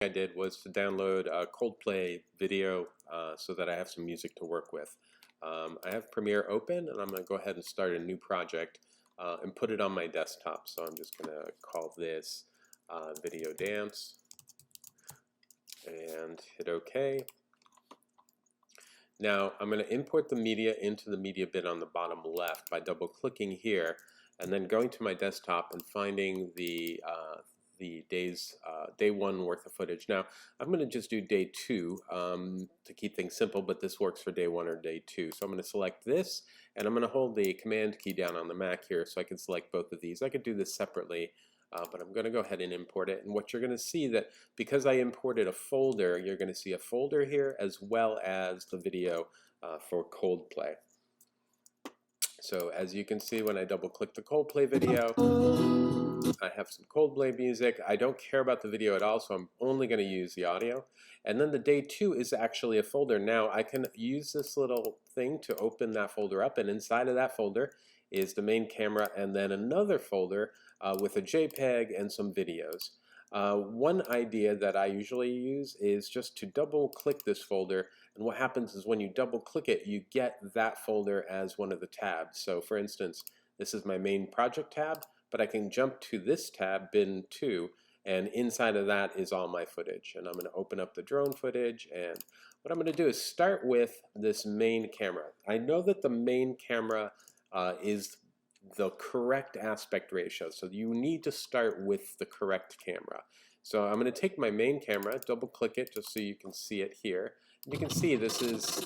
I did was to download a Coldplay video so that I have some music to work with. I have Premiere open, and I'm going to go ahead and start a new project and put it on my desktop. So I'm just going to call this Video Dance and hit OK. Now I'm going to import the media into the media bin on the bottom left by double clicking here and then going to my desktop and finding the day one worth of footage. Now I'm going to just do day two to keep things simple, but this works for day one or day two. So I'm going to select this, and I'm going to hold the command key down on the Mac here so I can select both of these. I could do this separately, but I'm going to go ahead and import it. And what you're going to see that because I imported a folder, you're going to see a folder here as well as the video for Coldplay. So as you can see, when I double click the Coldplay video, I have some Coldplay music. I don't care about the video at all, so I'm only going to use the audio. And then the day two is actually a folder. Now I can use this little thing to open that folder up, and inside of that folder is the main camera and then another folder with a JPEG and some videos. One idea that I usually use is just to double click this folder, and what happens is when you double click it, you get that folder as one of the tabs. So for instance, this is my main project tab, but I can jump to this tab, bin 2, and inside of that is all my footage. And I'm going to open up the drone footage, and what I'm going to do is start with this main camera. I know that the main camera is the correct aspect ratio, so you need to start with the correct camera. So I'm going to take my main camera, double click it just so you can see it here. You can see this is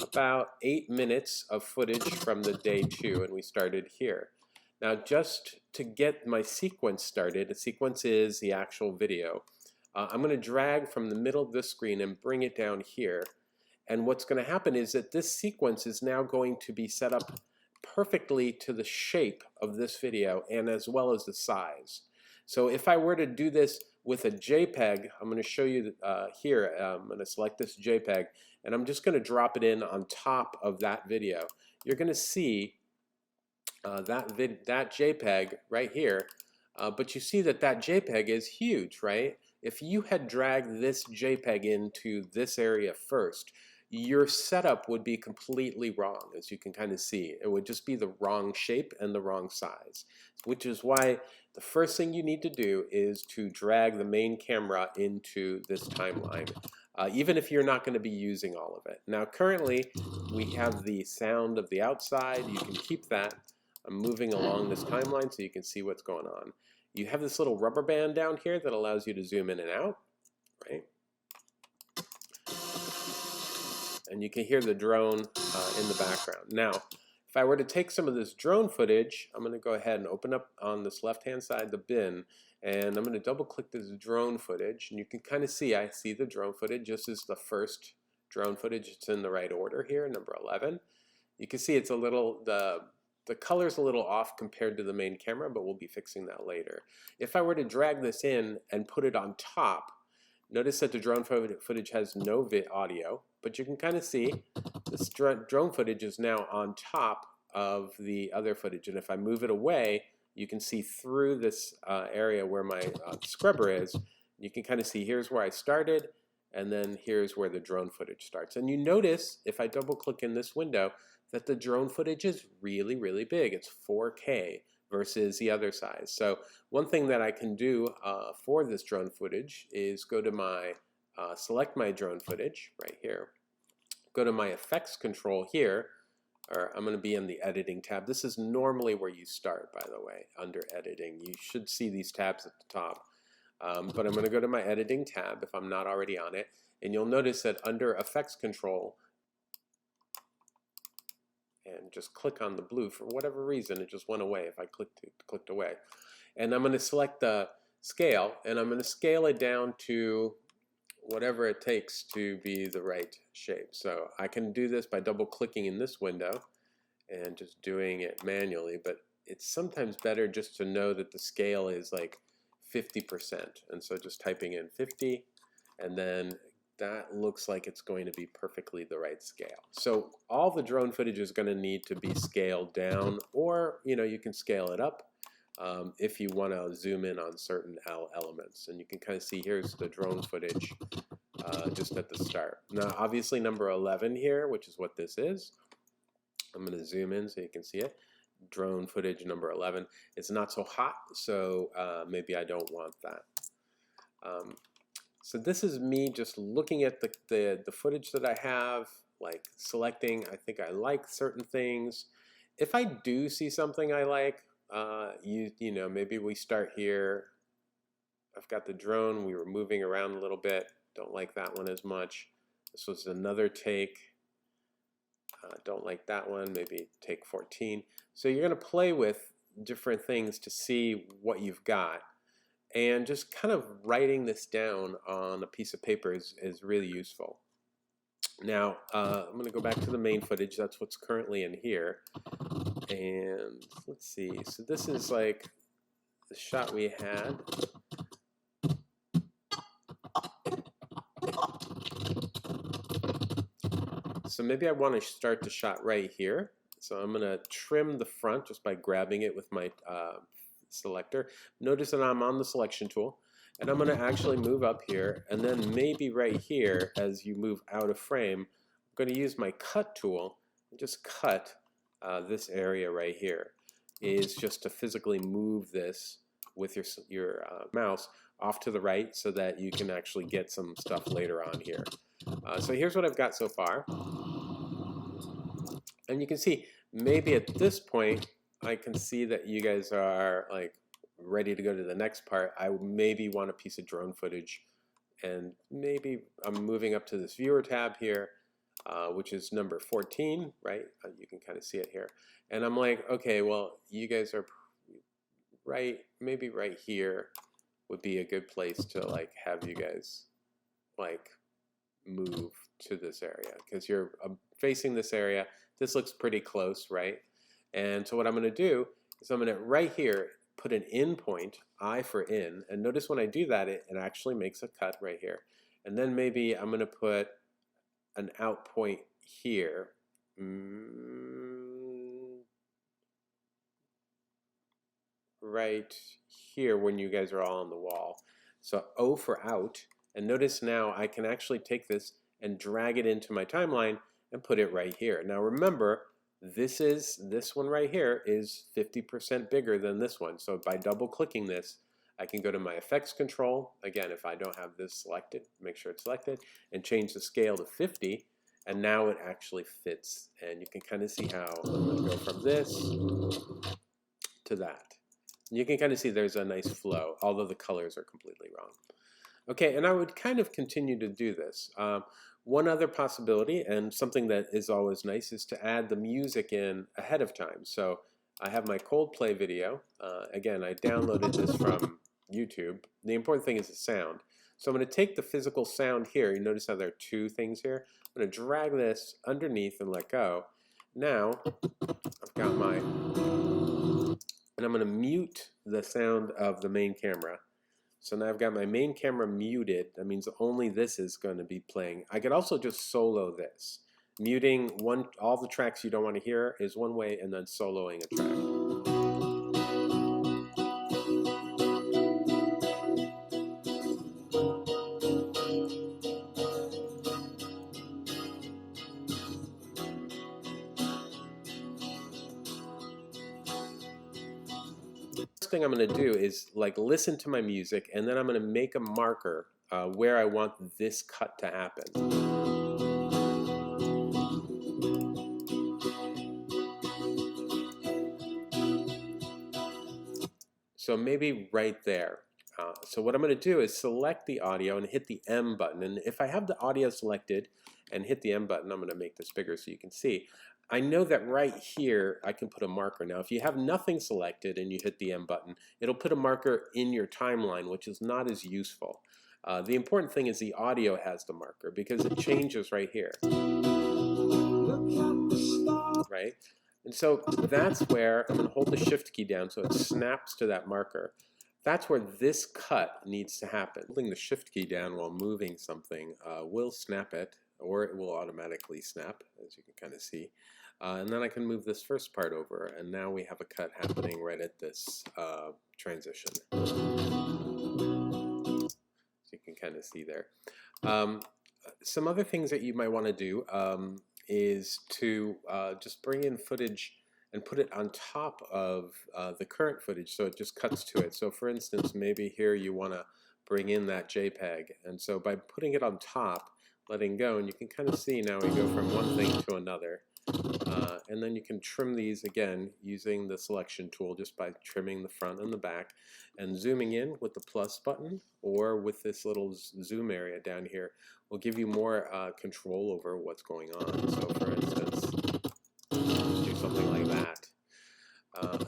about 8 minutes of footage from the day two, and we started here. Now just to get my sequence started, a sequence is the actual video, I'm going to drag from the middle of this screen and bring it down here. And what's going to happen is that this sequence is now going to be set up perfectly to the shape of this video and as well as the size. So if I were to do this with a JPEG, I'm going to show you here, I'm going to select this JPEG and I'm just going to drop it in on top of that video. You're going to see that JPEG right here, but you see that that JPEG is huge, right? If you had dragged this JPEG into this area first, your setup would be completely wrong, as you can kind of see. It would just be the wrong shape and the wrong size, which is why the first thing you need to do is to drag the main camera into this timeline, even if you're not going to be using all of it. Now currently we have the sound of the outside. You can keep that. I'm moving along this timeline so you can see what's going on. You have this little rubber band down here that allows you to zoom in and out, right? And you can hear the drone in the background. Now, if I were to take some of this drone footage, I'm going to go ahead and open up on this left-hand side the bin, and I'm going to double-click this drone footage, and you can kind of see, I see the drone footage. This is the first drone footage. It's in the right order here, number 11. You can see it's a little, the color's a little off compared to the main camera, but we'll be fixing that later. If I were to drag this in and put it on top, notice that the drone footage has no audio, but you can kind of see this drone footage is now on top of the other footage. And if I move it away, you can see through this area where my scrubber is. You can kind of see here's where I started, and then here's where the drone footage starts. And you notice, if I double click in this window, that the drone footage is really, really big. It's 4K versus the other size. So one thing that I can do for this drone footage is go to my, select my drone footage right here, go to my effects control here, or I'm going to be in the editing tab. This is normally where you start, by the way, under editing. You should see these tabs at the top. But I'm going to go to my editing tab if I'm not already on it, and you'll notice that under effects control, and just click on the blue. For whatever reason, it just went away if I clicked away. And I'm going to select the scale, and I'm going to scale it down to whatever it takes to be the right shape. So I can do this by double clicking in this window and just doing it manually, but it's sometimes better just to know that the scale is like 50%. And so just typing in 50, and then that looks like it's going to be perfectly the right scale. So all the drone footage is going to need to be scaled down, or you can scale it up. if you want to zoom in on certain elements. And you can kind of see here's the drone footage just at the start. Now obviously number 11 here, which is what this is, I'm going to zoom in so you can see it. Drone footage number 11. It's not so hot, so maybe I don't want that. So this is me just looking at the footage that I have, like selecting. I think I like certain things. If I do see something I like, you know, maybe we start here. I've got the drone. We were moving around a little bit. Don't like that one as much. This was another take. Don't like that one. Maybe take 14. So you're going to play with different things to see what you've got. And just kind of writing this down on a piece of paper is really useful. Now, I'm going to go back to the main footage. That's what's currently in here. And let's see. So this is like the shot we had. So maybe I want to start the shot right here. So I'm going to trim the front just by grabbing it with my selector. Notice that I'm on the selection tool, and I'm going to actually move up here, and then maybe right here as you move out of frame, I'm going to use my cut tool and just cut this area right here. Is just to physically move this with your mouse off to the right so that you can actually get some stuff later on here. So here's what I've got so far. And you can see maybe at this point I can see that you guys are like ready to go to the next part. I maybe want a piece of drone footage, and maybe I'm moving up to this viewer tab here, which is number 14, right? You can kind of see it here. And I'm like, okay, well, you guys are right, maybe right here would be a good place to like have you guys like move to this area because you're facing this area. This looks pretty close, right? And so what I'm going to do is I'm going to right here put an in point, I for in, and notice when I do that it actually makes a cut right here. And then maybe I'm going to put an out point here. Right here when you guys are all on the wall. So O for out, and notice now I can actually take this and drag it into my timeline and put it right here. Now remember, this one right here is 50% bigger than this one. So by double clicking this, I can go to my effects control. Again, if I don't have this selected, make sure it's selected, and change the scale to 50. And now it actually fits. And you can kind of see how I'm going to go from this to that. You can kind of see there's a nice flow, although the colors are completely wrong. Okay, and I would kind of continue to do this. One other possibility, and something that is always nice, is to add the music in ahead of time. So I have my Coldplay video. Again, I downloaded this from YouTube. The important thing is the sound. So I'm going to take the physical sound here. You notice how there are two things here. I'm going to drag this underneath and let go. Now, I've got my... And I'm going to mute the sound of the main camera. So now I've got my main camera muted. That means only this is going to be playing. I could also just solo this. Muting all the tracks you don't want to hear is one way, and then soloing a track. First thing I'm going to do is like listen to my music, and then I'm going to make a marker where I want this cut to happen. So maybe right there. So what I'm going to do is select the audio and hit the M button. And if I have the audio selected and hit the M button, I'm going to make this bigger so you can see. I know that right here I can put a marker. Now if you have nothing selected and you hit the M button, it'll put a marker in your timeline, which is not as useful. The important thing is the audio has the marker because it changes right here. Right? And so that's where I'm going to hold the shift key down so it snaps to that marker. That's where this cut needs to happen. Holding the shift key down while moving something will snap it, or it will automatically snap, as you can kind of see. And then I can move this first part over, and now we have a cut happening right at this transition. So you can kind of see there. Some other things that you might want to do is to just bring in footage and put it on top of the current footage so it just cuts to it. So for instance, maybe here you want to bring in that JPEG, and so by putting it on top, letting go, and you can kind of see now we go from one thing to another. And then you can trim these again using the selection tool just by trimming the front and the back and zooming in with the plus button or with this little zoom area down here will give you more control over what's going on. So for instance, do something like that.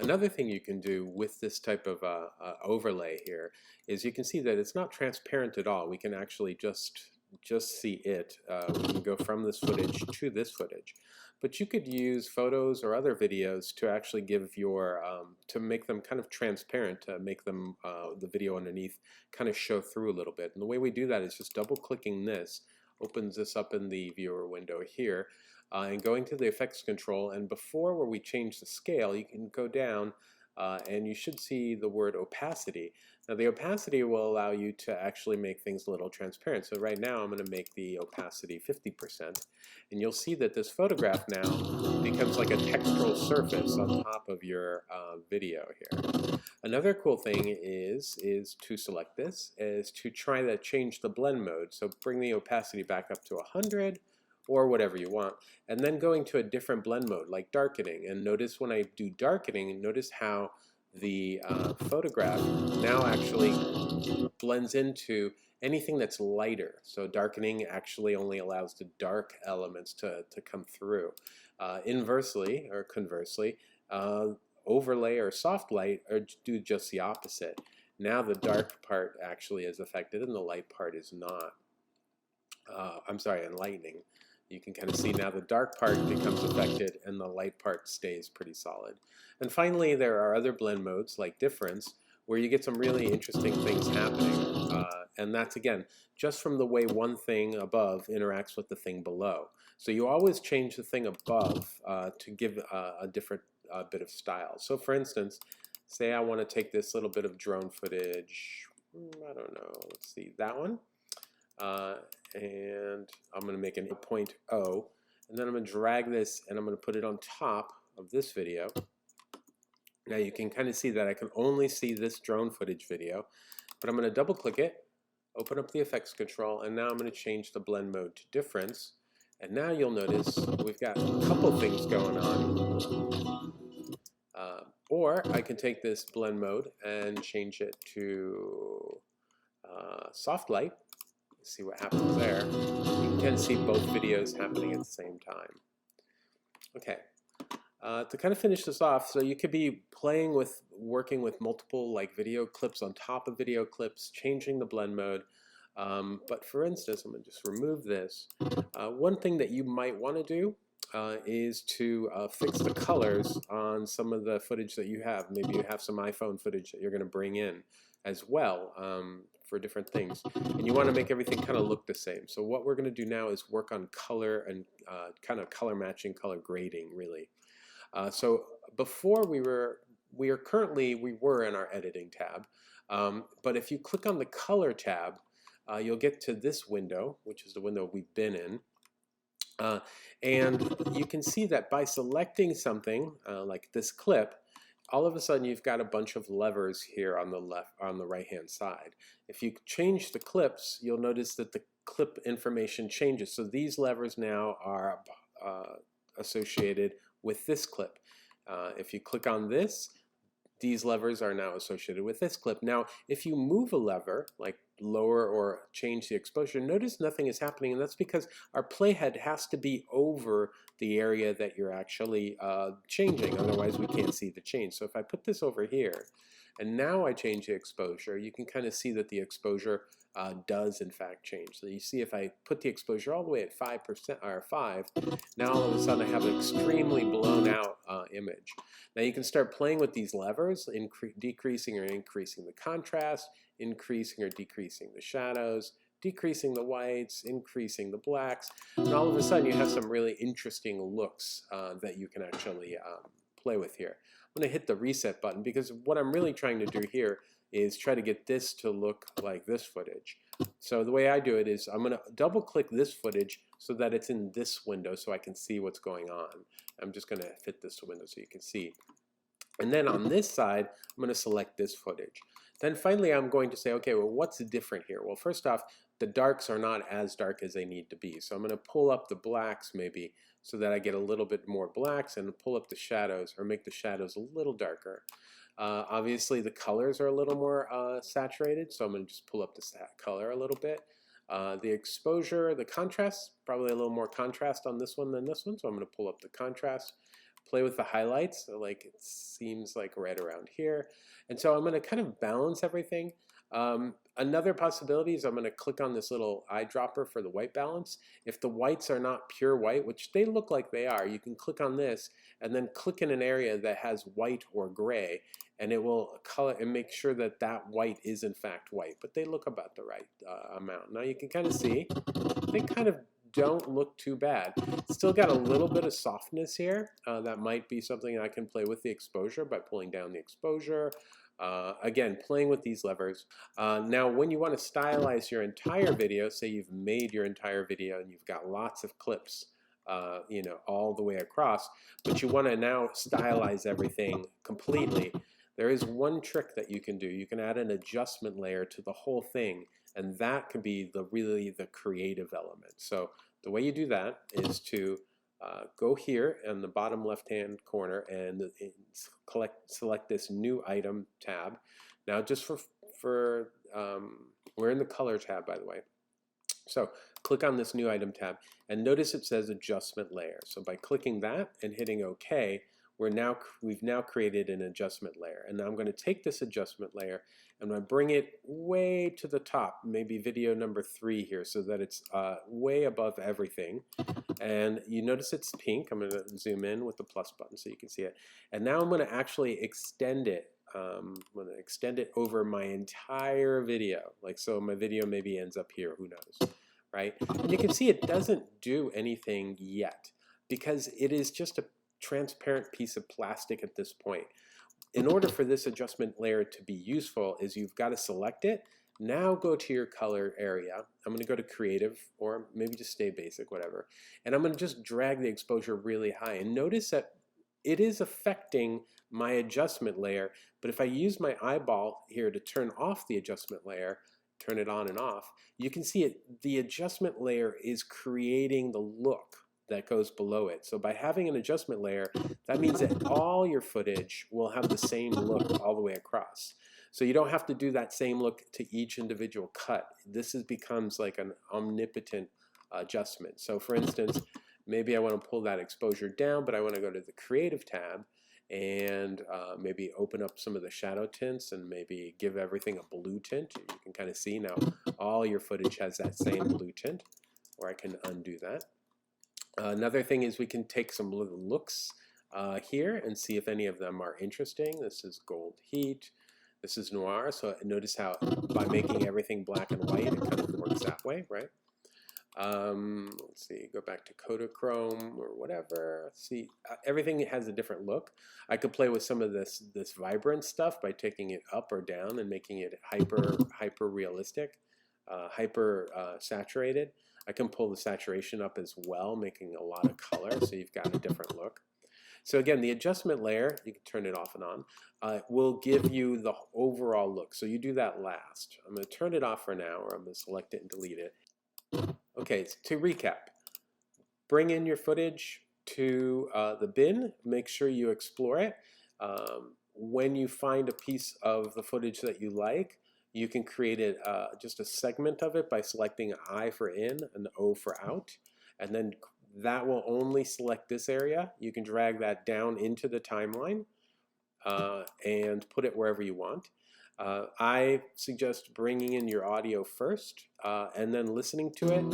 Another thing you can do with this type of overlay here is you can see that it's not transparent at all. We can actually just see it. We can go from this footage to this footage. But you could use photos or other videos to actually give your, to make them kind of transparent, to make them, the video underneath kind of show through a little bit. And the way we do that is just double clicking this, opens this up in the viewer window here, and going to the effects control, and before where we change the scale, you can go down and you should see the word opacity. Now the opacity will allow you to actually make things a little transparent. So right now I'm going to make the opacity 50%, and you'll see that this photograph now becomes like a textural surface on top of your video here. Another cool thing is to select this, is to try to change the blend mode. So bring the opacity back up to 100, or whatever you want, and then going to a different blend mode like darkening. And notice when I do darkening, notice how the photograph now actually blends into anything that's lighter. So darkening actually only allows the dark elements to come through. Inversely or conversely, overlay or soft light do just the opposite. Now the dark part actually is affected and the light part is not. I'm sorry, and lightning. You can kind of see now the dark part becomes affected and the light part stays pretty solid. And finally, there are other blend modes like difference where you get some really interesting things happening. And that's, again, just from the way one thing above interacts with the thing below. So you always change the thing above to give a different bit of style. So for instance, say I want to take this little bit of drone footage, I don't know, let's see, that one. And I'm going to make an 8.0, and then I'm going to drag this and I'm going to put it on top of this video. Now you can kind of see that I can only see this drone footage video, but I'm going to double click it, open up the effects control, and now I'm going to change the blend mode to difference. And now you'll notice we've got a couple things going on. Or I can take this blend mode and change it to soft light. See what happens there. You can see both videos happening at the same time. Okay, to kind of finish this off, so you could be playing with, working with multiple like video clips on top of video clips, changing the blend mode. But for instance, I'm going to just remove this. One thing that you might want to do is to fix the colors on some of the footage that you have. Maybe you have some iPhone footage that you're going to bring in as well for different things, and you want to make everything kind of look the same. So what we're going to do now is work on color and kind of color matching, color grading, really. So before we were in our editing tab, but if you click on the color tab, you'll get to this window, which is the window we've been in. And you can see that by selecting something like this clip, all of a sudden you've got a bunch of levers here on the right hand side. If you change the clips, you'll notice that the clip information changes. So these levers now are associated with this clip. If you click on this, these levers are now associated with this clip. Now, if you move a lever, like lower or change the exposure, notice nothing is happening, and that's because our playhead has to be over the area that you're actually changing, otherwise we can't see the change. So if I put this over here, and now I change the exposure, you can kind of see that the exposure does in fact change. So you see if I put the exposure all the way at 5% or 5, now all of a sudden I have an extremely blown out image. Now you can start playing with these levers, decreasing or increasing the contrast, increasing or decreasing the shadows, decreasing the whites, increasing the blacks, and all of a sudden you have some really interesting looks that you can actually play with here. I'm going to hit the reset button because what I'm really trying to do here is try to get this to look like this footage. So the way I do it is I'm going to double click this footage so that it's in this window so I can see what's going on. I'm just going to fit this window so you can see. And then on this side, I'm going to select this footage. Then finally, I'm going to say, okay, well, what's different here? Well, first off, the darks are not as dark as they need to be. So I'm going to pull up the blacks maybe so that I get a little bit more blacks, and pull up the shadows or make the shadows a little darker. Obviously, the colors are a little more saturated, so I'm going to just pull up the color a little bit. The exposure, the contrast, probably a little more contrast on this one than this one, so I'm going to pull up the contrast. Play with the highlights, so like it seems like right around here. And so I'm going to kind of balance everything. Another possibility is I'm going to click on this little eyedropper for the white balance. If the whites are not pure white, which they look like they are, you can click on this and then click in an area that has white or gray, and it will color and make sure that that white is in fact white, but they look about the right amount. Now you can kind of see they kind of don't look too bad. Still got a little bit of softness here. That might be something I can play with the exposure by pulling down the exposure. Again, playing with these levers. Now, when you want to stylize your entire video, say you've made your entire video and you've got lots of clips, you know, all the way across, but you want to now stylize everything completely, there is one trick that you can do. You can add an adjustment layer to the whole thing, and that can be really the creative element. So the way you do that is to go here in the bottom left-hand corner and select this new item tab. Now, just we're in the color tab, by the way. So click on this new item tab, and notice it says adjustment layer. So by clicking that and hitting OK, we've now created an adjustment layer. And now I'm going to take this adjustment layer and I'm going to bring it way to the top, maybe video number 3 here, so that it's way above everything. And you notice it's pink. I'm going to zoom in with the plus button so you can see it. And now I'm going to actually extend it. I'm going to extend it over my entire video. Like, so my video maybe ends up here, who knows, right? And you can see it doesn't do anything yet because it is just a transparent piece of plastic at this point. In order for this adjustment layer to be useful is you've got to select it. Now go to your color area. I'm going to go to creative, or maybe just stay basic, whatever. And I'm going to just drag the exposure really high. And notice that it is affecting my adjustment layer, but if I use my eyeball here to turn off the adjustment layer, turn it on and off, you can see the adjustment layer is creating the look that goes below it. So by having an adjustment layer, that means that all your footage will have the same look all the way across. So you don't have to do that same look to each individual cut. This becomes like an omnipotent adjustment. So for instance, maybe I want to pull that exposure down, but I want to go to the creative tab and maybe open up some of the shadow tints and maybe give everything a blue tint. You can kind of see now all your footage has that same blue tint, or I can undo that. Another thing is we can take some little looks here and see if any of them are interesting. This is gold heat. This is noir. So notice how by making everything black and white, it kind of works that way, right? Let's see, go back to Kodachrome or whatever. Let's see, everything has a different look. I could play with some of this vibrant stuff by taking it up or down and making it hyper realistic, hyper saturated. I can pull the saturation up as well, making a lot of color, so you've got a different look. So again, the adjustment layer, you can turn it off and on, will give you the overall look. So you do that last. I'm going to turn it off for now, or I'm going to select it and delete it. Okay, to recap, bring in your footage to the bin, make sure you explore it. When you find a piece of the footage that you like, you can create it, just a segment of it by selecting I for in and O for out, and then that will only select this area. You can drag that down into the timeline and put it wherever you want. I suggest bringing in your audio first and then listening to it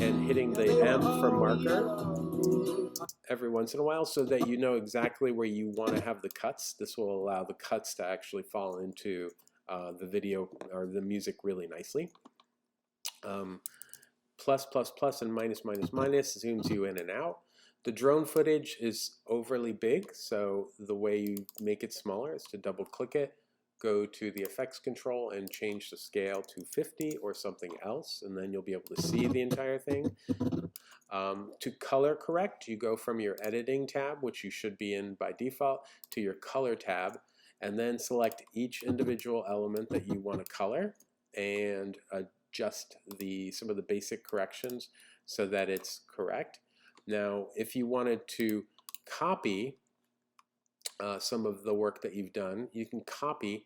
and hitting the M for marker every once in a while so that you know exactly where you want to have the cuts. This will allow the cuts to actually fall into the video or the music really nicely. Plus, plus, plus, and minus, minus, minus zooms you in and out. The drone footage is overly big, so the way you make it smaller is to double click it, go to the effects control and change the scale to 50 or something else, and then you'll be able to see the entire thing. To color correct, you go from your editing tab, which you should be in by default, to your color tab, and then select each individual element that you want to color and adjust some of the basic corrections so that it's correct. Now, if you wanted to copy some of the work that you've done, you can copy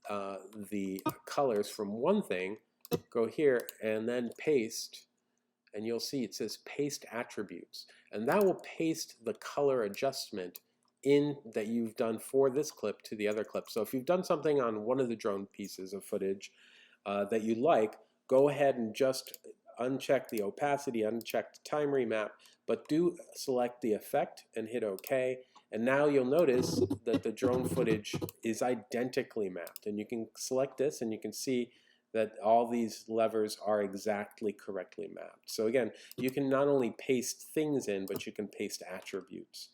the colors from one thing, go here, and then paste, and you'll see it says paste attributes, and that will paste the color adjustment in that you've done for this clip to the other clip. So if you've done something on one of the drone pieces of footage that you like, go ahead and just uncheck the opacity, uncheck the time remap, but do select the effect and hit OK. And now you'll notice that the drone footage is identically mapped. And you can select this and you can see that all these levers are exactly correctly mapped. So again, you can not only paste things in, but you can paste attributes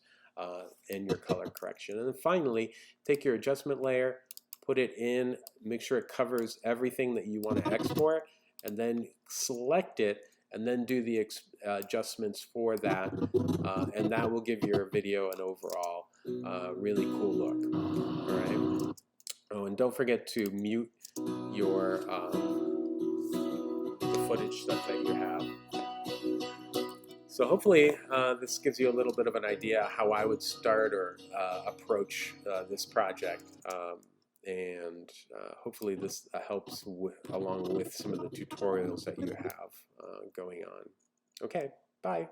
in your color correction. And then finally, take your adjustment layer, put it in, make sure it covers everything that you want to export, and then select it, and then do the adjustments for that, and that will give your video an overall really cool look. All right. Oh, and don't forget to mute your the footage stuff that you have. So hopefully this gives you a little bit of an idea how I would start or approach this project. And hopefully this helps along with some of the tutorials that you have going on. Okay, bye.